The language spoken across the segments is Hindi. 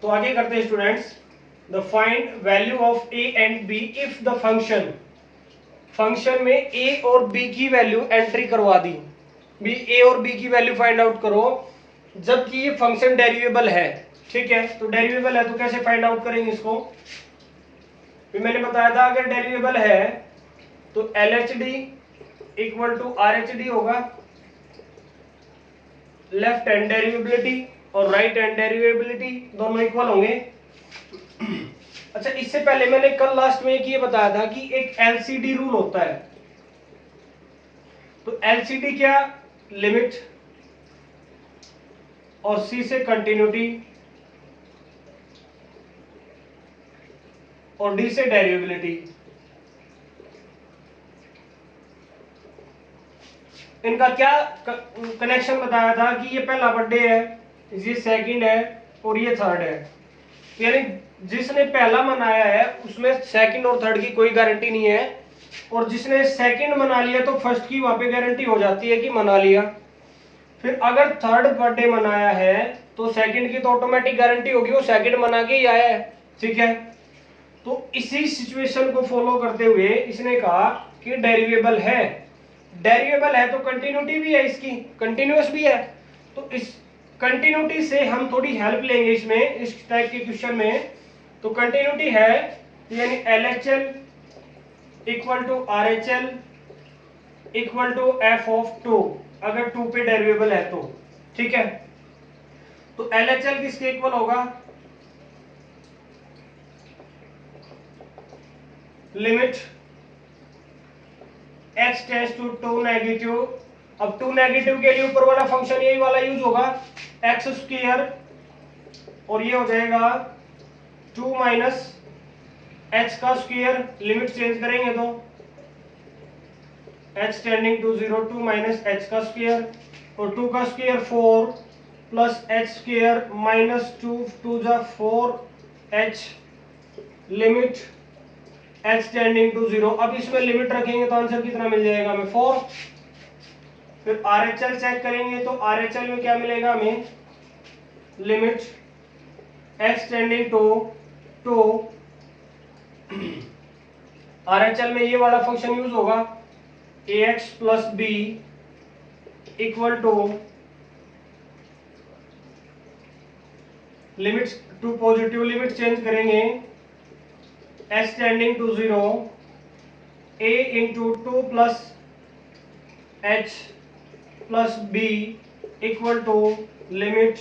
तो आगे करते हैं students, the find value of A and B if the function में ए और बी की वैल्यू एंट्री करवा दी। बी ए और बी की वैल्यू फाइंड आउट करो जबकि ये फंक्शन डेरिवेबल है। ठीक है, तो डेरिवेबल है तो कैसे फाइंड आउट करेंगे इसको? मैंने बताया था अगर डेरिवेबल है तो L H D equal to R H D होगा, लेफ्ट हैंड डेरिवेबिलिटी और राइट हैंड डेरिवेबिलिटी दोनों इक्वल होंगे। अच्छा, इससे पहले मैंने कल लास्ट में एक ये बताया था कि एक एलसीडी रूल होता है। तो एलसीडी क्या? लिमिट और सी से कंटिन्यूटी और डी से डेरिवेबिलिटी। इनका क्या कनेक्शन बताया था कि ये पहला बर्थडे है, ये सेकंड है और ये थर्ड है। यानी जिसने पहला मनाया है उसमें सेकंड और थर्ड की कोई गारंटी नहीं है, और जिसने सेकंड मना लिया तो फर्स्ट की वहां पे गारंटी हो जाती है कि मना लिया। फिर अगर थर्ड बर्थडे मनाया है तो सेकंड की तो ऑटोमेटिक गारंटी होगी, वो सेकंड मना के ही आया है। ठीक है, तो इसी सिचुएशन को फॉलो करते हुए इसने कहा कि डेरिवेबल है तो कंटिन्यूटी भी है, इसकी कंटिन्यूअस भी है। तो इस कंटिन्यूटी से हम थोड़ी हेल्प लेंगे इसमें, इस टाइप के क्वेश्चन में। तो कंटिन्यूटी है यानी L H L equal to R H L equal to F of two, अगर टू पे डेरिवेबल है तो। ठीक है, तो एल एच एल किसके इक्वल होगा? Limit x tends to two negative. अब टू नेगेटिव के लिए ऊपर वाला फंक्शन यही वाला यूज होगा, एक्स स्क्वायर, और ये हो जाएगा टू माइनस एच का स्क्वायर। लिमिट चेंज करेंगे तो h tending to 0 two minus H का स्क्वायर, और टू का square 4 plus H square minus two जा 4h, limit h tending to 0। अब इसमें लिमिट रखेंगे तो आंसर कितना मिल जाएगा हमें? 4। फिर RHL चेक करेंगे तो RHL में क्या मिलेगा हमें? Limit h tending to 2। RHL में ये वाला फंक्शन यूज होगा, ax plus b equal to limit two positive, limit change करेंगे h tending to 0 a into 2 plus h plus b equal to limit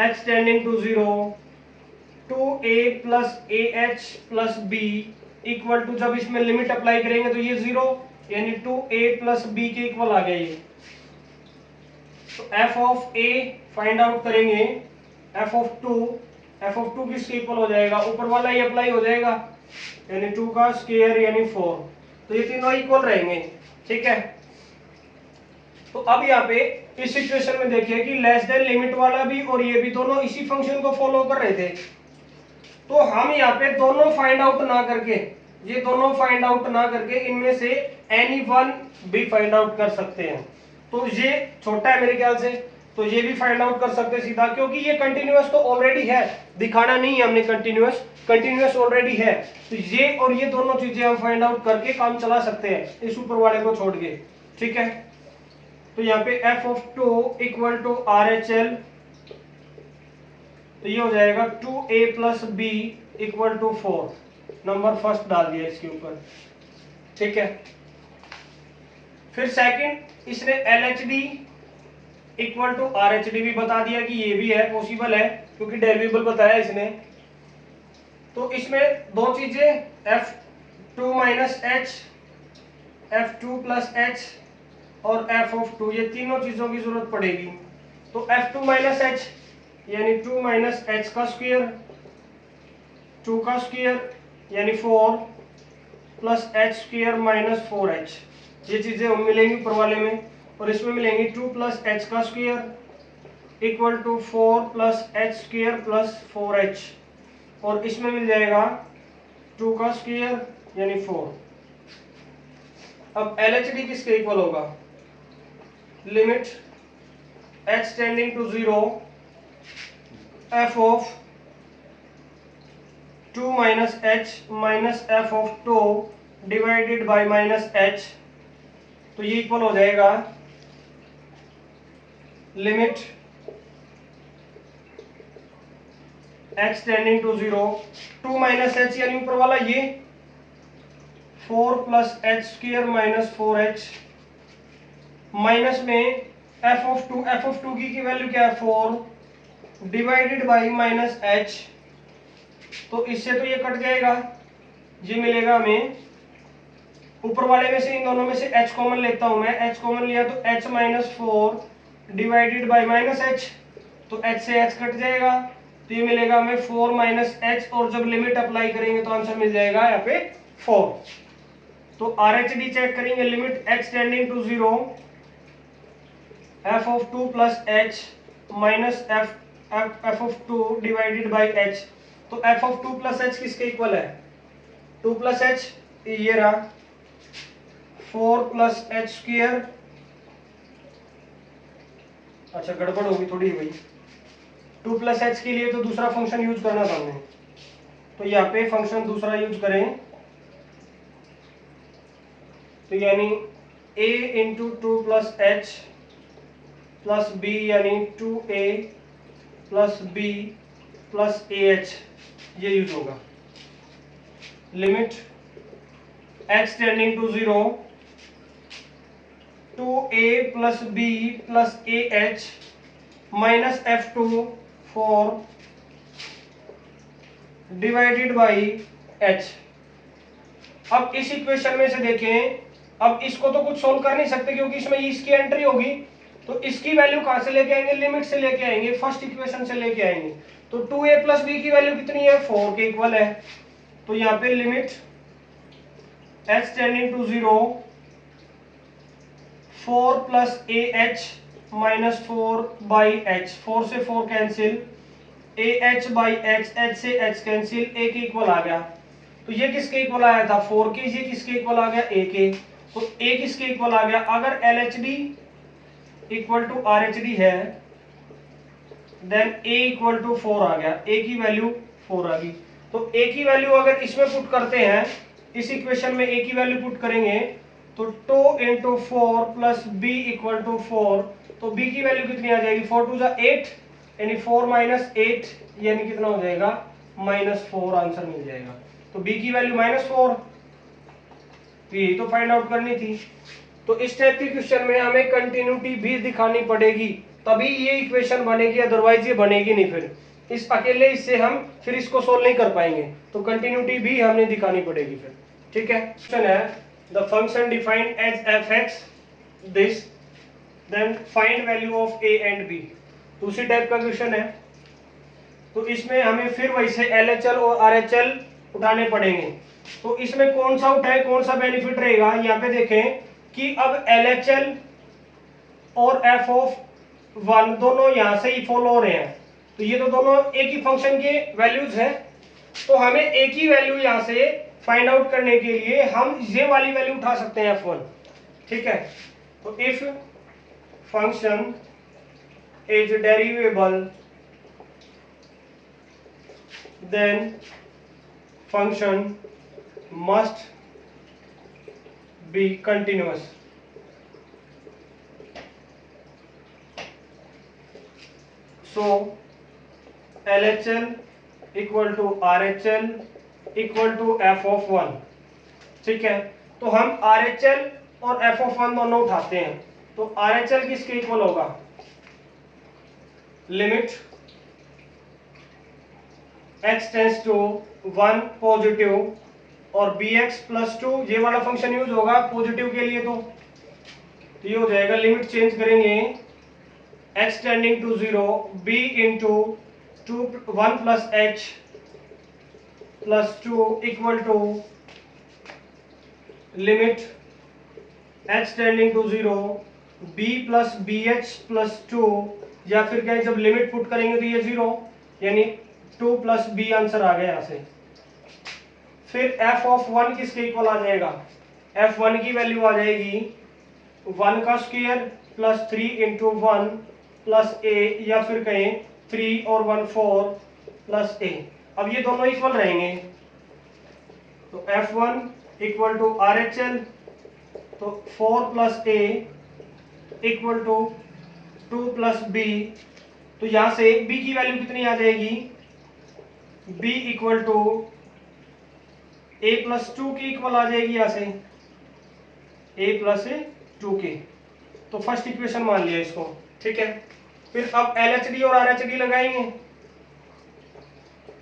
h tending to 0 2a plus ah plus b equal to, जब इसमें लिमिट अप्लाई करेंगे तो ये 0 यानी 2a प्लस b के इक्वल आ गया ये। तो f of a find out करेंगे, f ऑफ 2 किसके इक्वल हो जाएगा? ऊपर वाला ही अप्लाई हो जाएगा यानी 2 का स्क्वायर यानी 4। तो ये तीनों इक्वल रहेंगे। ठीक है, तो अब यहाँ पे इस सिचुएशन में देखिए कि लेस देन लिमिट वाला भी और ये भी दोनों इसी फंक्शन को फॉलो कर रहे थे। तो हम यहाँ पे दोनों फाइंड आउट ना करके, ये दोनों फाइंड आउट ना करके इनमें से एनी वन भी फाइंड आउट कर सकते हैं। तो ये छोटा है मेरे ख्याल से, तो ये भी फाइंड आउट कर सकते हैं सीधा, क्योंकि ये कंटिन्यूअस तो ऑलरेडी है, दिखाना नहीं है हमने कंटिन्यूअस ऑलरेडी है। तो ये और ये दोनों चीजें हम फाइंड आउट करके काम चला सकते हैं इस ऊपर वाले को छोड़ के। ठीक है, तो यहाँ पे f of 2 equal to R H L, तो ये हो जाएगा 2a plus b equal to 4। Number first डाल दिया इसके ऊपर। ठीक है, फिर सेकंड इसने LHD इक्वल टू RHD भी बता दिया कि ये भी है, पॉसिबल है क्योंकि डेरिवेबल बताया इसने। तो इसमें दो चीजें f2 minus h, f2 plus h और f ऑफ 2, ये तीनों चीजों की जरूरत पड़ेगी। तो f2 माइनस h यानी 2 माइनस एच का स्क्वायर, 2 का स्क्वायर यानी 4 plus H square minus 4h, ये चीजें हम मिलेंगी ऊपर वाले में। और इसमें मिलेंगी 2 प्लस एच का square equal to 4 plus H square plus 4h, और इसमें मिल जाएगा 2 का स्क्वायर यानी 4। अब LHD किसके इक्वल होगा? Limit h tending to 0 F of 2 minus H minus F of 2 divided by minus H, तो ये इक्वल हो जाएगा limit H tending to 0, 2 minus H यानी ऊपर वाला ये 4 plus H square minus 4h minus में एफ ऑफ 2 की वैल्यू क्या है 4 डिवाइडेड बाई माइनस एच, तो इससे तो ये कट जाएगा, ये मिलेगा हमें ऊपर वाले में से इन दोनों में से h कॉमन लेता हूं मैं, h कॉमन लिया तो h minus 4 divided by minus H, तो h से h कट जाएगा, तो ये मिलेगा हमें 4 माइनस एच, और जब लिमिट अप्लाई करेंगे तो आंसर मिल जाएगा यहाँ पे 4। तो RHD चेक करेंगे, limit h tending to 0 f of 2 plus H minus f of 2 divided by h, तो f ऑफ 2 प्लस एच किसके इक्वल है 2 प्लस एच, ये रहा 4 प्लस एच स्क्वायर, अच्छा गड़बड़ होगी थोड़ी भाई, 2 प्लस एच के लिए तो दूसरा फंक्शन यूज करना था हमने, तो यहाँ पे फंक्शन दूसरा यूज करें, तो यानी a into 2 plus H plus B यानी 2a plus B plus AH, ये यूज होगा। Limit h tending to 0 2a plus b plus AH minus F2 4 divided by h। अब इस इक्वेशन में से देखें, अब इसको तो कुछ सोल्व कर नहीं सकते क्योंकि इसमें इसकी एंट्री होगी, तो इसकी वैल्यू कहां से लेके आएंगे, लिमिट से लेके आएंगे, फर्स्ट इक्वेशन से लेके आएंगे, तो 2a प्लस बी की वैल्यू कितनी है 4 के इक्वल है, तो यहाँ पे limit h tending to 0 4 plus AH minus 4 by h, 4 से 4 cancel, AH by h, h से h कैंसिल, a के इक्वल आ गया, तो ये किसके इक्वल आया था 4 के, ये किसके इक्वल आ गया a के, तो a किसके इक्वल आ गया, अगर LHD इक्वल टू RHD है देन a इक्वल टू 4 आ गया, a की वैल्यू 4 आ गई, तो a की वैल्यू अगर इसमें पुट करते हैं, इस इक्वेशन में a की वैल्यू पुट करेंगे तो 2 into 4 plus b equal to 4, तो b की वैल्यू कितनी आ जाएगी 4 टू 8 यानी 4 माइनस 8 यानी कितना हो जाएगा -4, आंसर मिल जाएगा, तो b की वैल्यू -4, तो यही तो फाइंड आउट करनी थी। तो इस टाइप के क्वेश्चन में हमें कंटिन्यूटी भी दिखानी पड़ेगी, तभी ये इक्वेशन बनेगी, अदरवाइज ये बनेगी नहीं, फिर इस अकेले इससे हम फिर इसको सोल्व नहीं कर पाएंगे, तो कंटिन्यूटी भी हमने दिखानी पड़ेगी फिर, ठीक है। क्वेश्चन है the function defined as fx this then find value of a and b, दूसरी टाइप का क्वेश्चन है, तो इसमें हमें फिर वैसे LHL और RHL उठाने पड़ेंगे, तो इसमें कौन सा उठाए, कौन सा बेनिफिट रहेगा, यहाँ पे देखें कि अब LHL और f ऑफ 1 दोनों यहां से ही फॉलो हो रहे हैं, तो ये तो दोनों एक ही फंक्शन के वैल्यूज हैं, तो हमें एक ही वैल्यू यहां से फाइंड आउट करने के लिए हम ये वाली वैल्यू उठा सकते हैं f1, ठीक है। तो if function is derivable then function must be continuous, so LHL equal to RHL equal to f of 1, ठीक है। तो हम RHL और f of 1 दोनों उठाते हैं, तो RHL किसके इक्वल होगा, limit x tends to 1 positive और bx प्लस 2, ये वाला फंक्शन यूज होगा पॉजिटिव के लिए, तो ये हो जाएगा, लिमिट चेंज करेंगे x tending to 0 b into 1 plus h plus 2 equal to limit h tending to 0 b plus bh plus 2, या फिर क्या जब लिमिट पुट करेंगे तो ये 0 यानी 2 प्लस b आंसर आ गया यहाँ से। फिर f ऑफ 1 किसके इक्वल आ जाएगा, f1 की वैल्यू आ जाएगी 1 का square plus 3 into 1 plus a, या फिर कहें 3 और 1 4 प्लस ए। अब ये दोनों इक्वल रहेंगे, तो F1 इक्वल टू RHL, तो 4 plus A equal to 2 plus B. तो यहां से b की वैल्यू कितनी आ जाएगी, b equal to a plus 2 की इक्वल आ जाएगी, यहां से a प्लस 2 के। तो फर्स्ट इक्वेशन मान लिया इसको, ठीक है। फिर अब LHD और RHD लगाएंगे,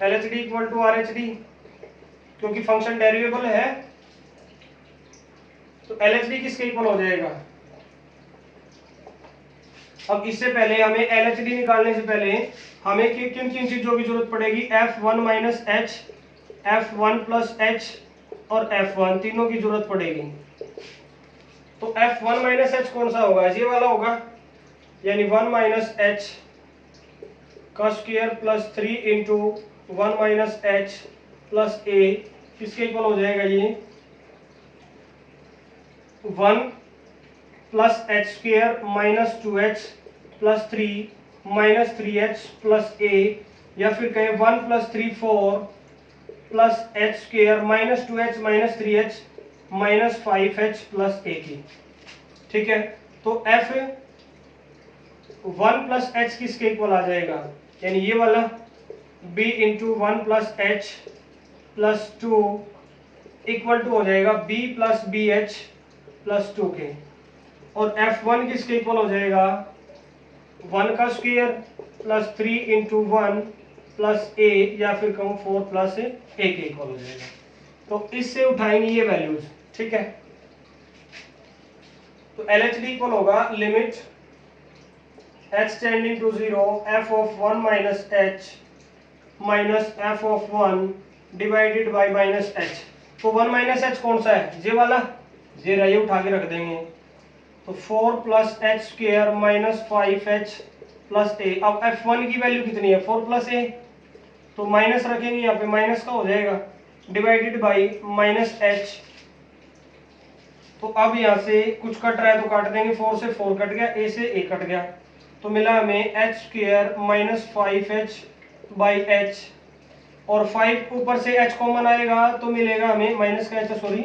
LHD इक्वल टू RHD, क्योंकि फंक्शन डेरिवेबल है तो LHD किसके इक्वल हो जाएगा। अब इससे पहले हमें LHD निकालने से पहले हमें किन किन चीजों की जरूरत पड़ेगी, F1 minus H, F1 plus H और F1 तीनों की जरूरत पड़ेगी। तो F1 माइनस एच कौन सा होगा, ये वाला होगा, यानी 1 माइनस एच का square plus 3 into 1 minus h plus a, किसके इक्वल हो जाएगा, ये 1 plus H square minus 2h plus 3 minus 3h plus a, या फिर कहें 1 plus 3 4 plus H square minus 2h minus 3h minus 5h plus a की, ठीक है। तो F 1 प्लस एच किसके इक्वल आ जाएगा, यानी ये वाला b into 1 plus H plus 2 equal to हो जाएगा b plus B H plus 2 के। और F1 किसके इक्वल हो जाएगा, 1 का square plus 3 into 1 plus a, या फिर कहूँ 4 प्लस ए के इक्वल हो जाएगा। तो इससे उठाएंगे ये वैल्यूज, ठीक है। तो LHD इक्वल होगा limit h tending to 0 f of 1 minus H minus F of 1 divided by minus H. तो 1 माइनस एच कौन सा है, ये वाला, ये रहा, ये उठा के रख देंगे। तो 4 plus H square minus 5h plus a. अब F1 की वैल्यू कितनी है, 4 प्लस ए, तो माइनस रखेंगे यहाँ पे, माइनस का हो जाएगा, डिवाइडेड बाई माइनस एच। तो अब यहाँ से कुछ कट रहा है तो काट देंगे, 4 से 4 कट गया, ए से ए कट गया, तो मिला हमें H square minus 5h by H, और 5 ऊपर से h कॉमन आएगा तो मिलेगा हमें माइनस का h, सॉरी,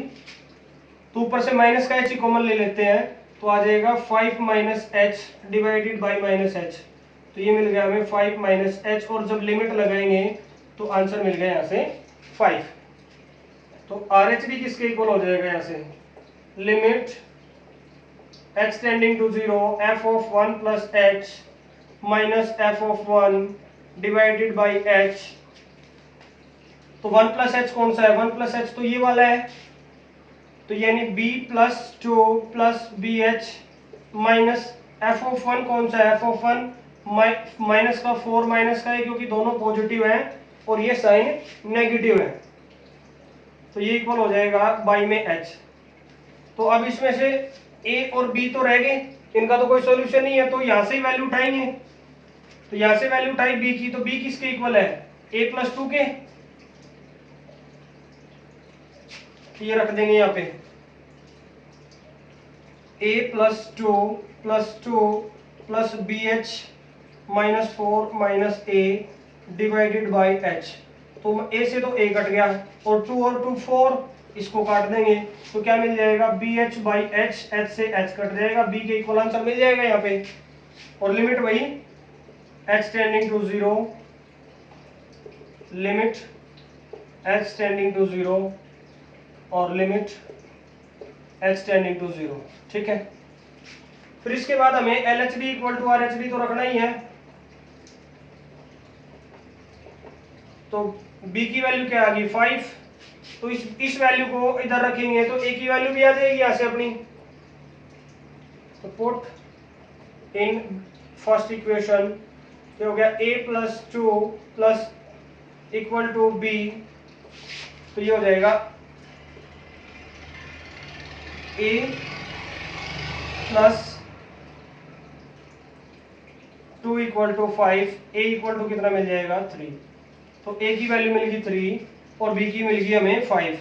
तो ऊपर से माइनस का h ही कॉमन ले लेते हैं, तो आ जाएगा 5 minus H divided by minus H. तो ये मिल गया हमें 5 माइनस एच, और जब लिमिट लगाएंगे तो आंसर मिल गया यहाँ से 5। तो RHD किसके इक्वल हो जाएगा, यहाँ से limit h tending to 0 f of 1 plus H minus F of 1 divided by h। तो 1 प्लस एच कौन सा है, 1 प्लस एच तो ये वाला है, तो यानी b plus 2 plus B H minus F of 1 कौन सा है, एफ ऑफ 1 माइनस का 4 माइनस का है, क्योंकि दोनों पॉजिटिव हैं और ये साइन नेगेटिव है, तो ये इक्वल हो जाएगा बाई में h। तो अब इसमें से a और b तो रह गए, इनका तो कोई सॉल्यूशन नहीं है, तो यहाँ से ही वैल्यू उठाएंगे। तो यहाँ से वैल्यू उठाई b की, तो b किसके इक्वल है, a प्लस 2 के, ये रख देंगे यहाँ पे a plus 2 plus B H minus 4 minus A divided by H. तो a से तो a कट गया, और 2 और 2 4, इसको काट देंगे, तो क्या मिल जाएगा, B H by H, H से एच कट जाएगा, b के इक्वल आंसर मिल जाएगा यहाँ पे। और लिमिट वही h tending to 0, limit h tending to 0 और लिमिट h टेंडिंग टू 0, ठीक है। फिर इसके बाद हमें LHD इक्वल टू RHD तो रखना ही है, तो b की वैल्यू क्या आ गई 5, तो इस वैल्यू को इधर रखेंगे तो a की वैल्यू भी आ जाएगी यहाँ से अपनी। तो पुट इन फर्स्ट इक्वेशन, क्या हो गया, a plus 2 plus equal to b, तो ये हो जाएगा a plus 2 equal to 5, a equal to कितना मिल जाएगा 3। तो a की वैल्यू मिलेगी 3 और b की मिलेगी हमें 5,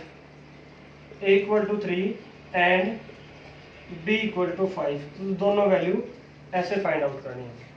a equal to 3 and b equal to 5, दोनों वैल्यू ऐसे फाइंड आउट करनी है।